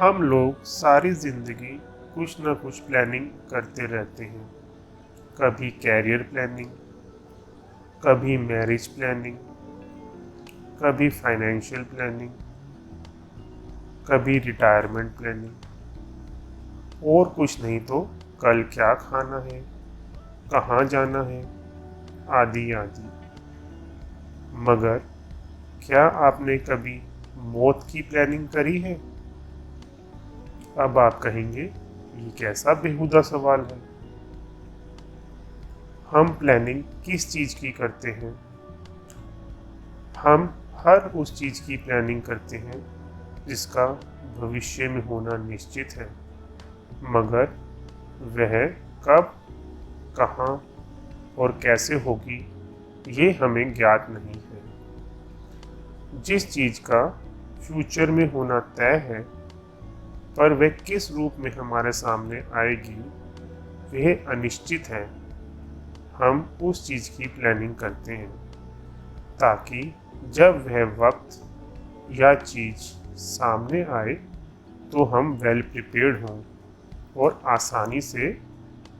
हम लोग सारी ज़िंदगी कुछ ना कुछ प्लानिंग करते रहते हैं। कभी कैरियर प्लानिंग, कभी मैरिज प्लानिंग, कभी फाइनेंशियल प्लानिंग, कभी रिटायरमेंट प्लानिंग, और कुछ नहीं तो कल क्या खाना है, कहाँ जाना है, आदि आदि। मगर क्या आपने कभी मौत की प्लानिंग करी है? अब आप कहेंगे, ये कैसा बेहुदा सवाल है। हम प्लानिंग किस चीज़ की करते हैं? हम हर उस चीज़ की प्लानिंग करते हैं जिसका भविष्य में होना निश्चित है, मगर वह कब, कहाँ और कैसे होगी ये हमें ज्ञात नहीं है। जिस चीज़ का फ्यूचर में होना तय है, पर वह किस रूप में हमारे सामने आएगी वह अनिश्चित है। हम उस चीज़ की प्लानिंग करते हैं ताकि जब वह वक्त या चीज़ सामने आए तो हम वेल प्रिपेयर्ड हों और आसानी से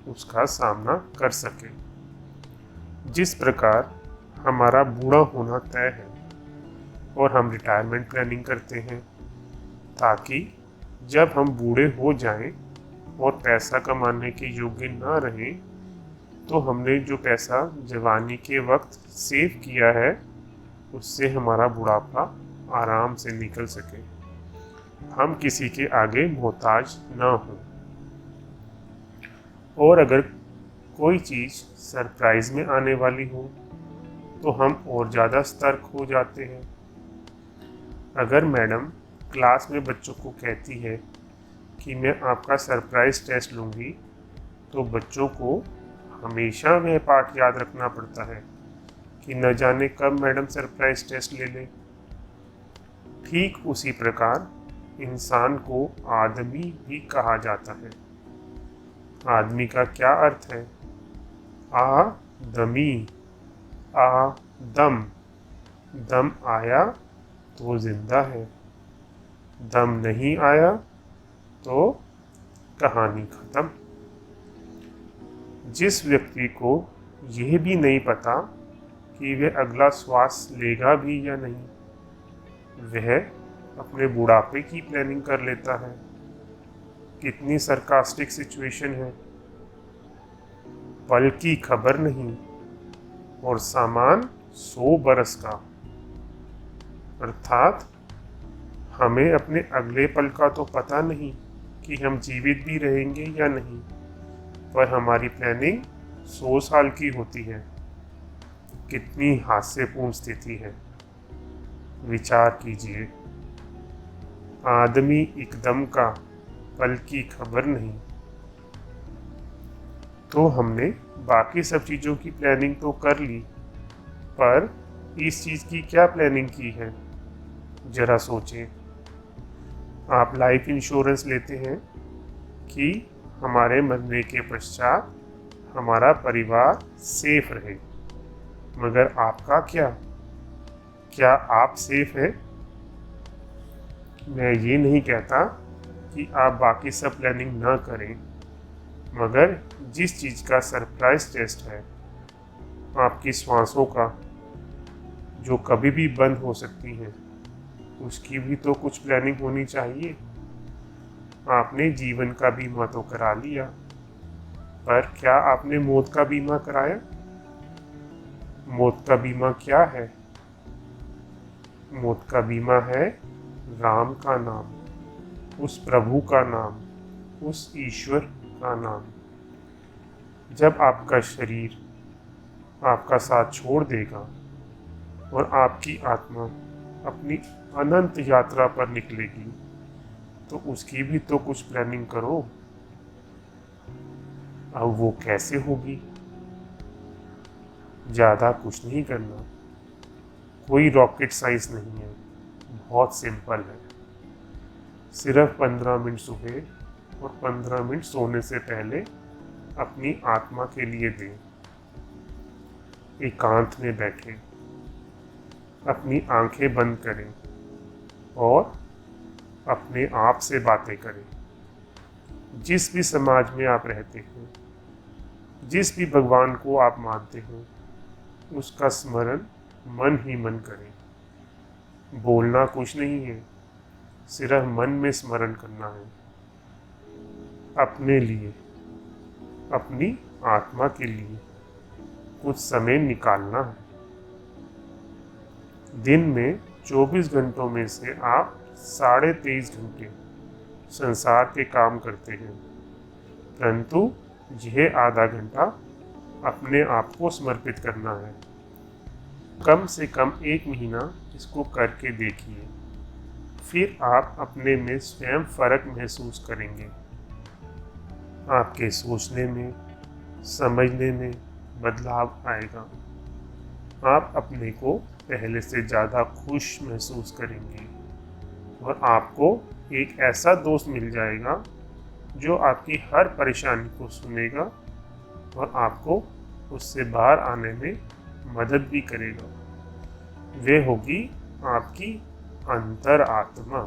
उसका सामना कर सकें। जिस प्रकार हमारा बूढ़ा होना तय है और हम रिटायरमेंट प्लानिंग करते हैं ताकि जब हम बूढ़े हो जाएं और पैसा कमाने के योग्य ना रहें तो हमने जो पैसा जवानी के वक्त सेव किया है उससे हमारा बुढ़ापा आराम से निकल सके, हम किसी के आगे मोहताज ना हों। और अगर कोई चीज़ सरप्राइज में आने वाली हो तो हम और ज़्यादा सतर्क हो जाते हैं। अगर मैडम क्लास में बच्चों को कहती है कि मैं आपका सरप्राइज टेस्ट लूँगी तो बच्चों को हमेशा वह पाठ याद रखना पड़ता है कि न जाने कब मैडम सरप्राइज टेस्ट ले लें। ठीक उसी प्रकार इंसान को आदमी भी कहा जाता है। आदमी का क्या अर्थ है? आदमी, आ दम, दम आया तो जिंदा है, दम नहीं आया तो कहानी खत्म। जिस व्यक्ति को यह भी नहीं पता कि वह अगला श्वास लेगा भी या नहीं, वह अपने बुढ़ापे की प्लानिंग कर लेता है। कितनी सरकास्टिक सिचुएशन है। पल की खबर नहीं और सामान 100 बरस का। अर्थात हमें अपने अगले पल का तो पता नहीं कि हम जीवित भी रहेंगे या नहीं, पर हमारी प्लानिंग 100 साल की होती है। कितनी हास्यपूर्ण स्थिति है। विचार कीजिए, आदमी एकदम का, पल की खबर नहीं। तो हमने बाकी सब चीज़ों की प्लानिंग तो कर ली, पर इस चीज़ की क्या प्लानिंग की है? जरा सोचें। आप लाइफ इंश्योरेंस लेते हैं कि हमारे मरने के पश्चात हमारा परिवार सेफ रहे, मगर आपका क्या आप सेफ हैं? मैं ये नहीं कहता कि आप बाकी सब प्लानिंग ना करें, मगर जिस चीज़ का सरप्राइज टेस्ट है, आपकी सांसों का, जो कभी भी बंद हो सकती हैं, उसकी भी तो कुछ प्लानिंग होनी चाहिए। आपने जीवन का बीमा तो करा लिया, पर क्या आपने मौत का बीमा कराया? मौत का बीमा क्या है? मौत का बीमा है राम का नाम, उस प्रभु का नाम, उस ईश्वर का नाम। जब आपका शरीर आपका साथ छोड़ देगा और आपकी आत्मा अपनी अनंत यात्रा पर निकलेगी तो उसकी भी तो कुछ प्लानिंग करो। अब वो कैसे होगी? ज़्यादा कुछ नहीं करना, कोई रॉकेट साइंस नहीं है, बहुत सिंपल है। सिर्फ 15 मिनट सुबह और 15 मिनट सोने से पहले अपनी आत्मा के लिए दें। एकांत में बैठें, अपनी आंखें बंद करें और अपने आप से बातें करें। जिस भी समाज में आप रहते हैं, जिस भी भगवान को आप मानते हैं, उसका स्मरण मन ही मन करें। बोलना कुछ नहीं है, सिर्फ मन में स्मरण करना है। अपने लिए, अपनी आत्मा के लिए कुछ समय निकालना है। दिन में 24 घंटों में से आप 23.5 घंटे संसार के काम करते हैं, परंतु यह आधा घंटा अपने आप को समर्पित करना है। कम से कम 1 महीना इसको करके देखिए, फिर आप अपने में स्वयं फर्क महसूस करेंगे। आपके सोचने में, समझने में बदलाव आएगा। आप अपने को पहले से ज़्यादा खुश महसूस करेंगे और आपको एक ऐसा दोस्त मिल जाएगा जो आपकी हर परेशानी को सुनेगा और आपको उससे बाहर आने में मदद भी करेगा। वे होगी आपकी अंतर आत्मा।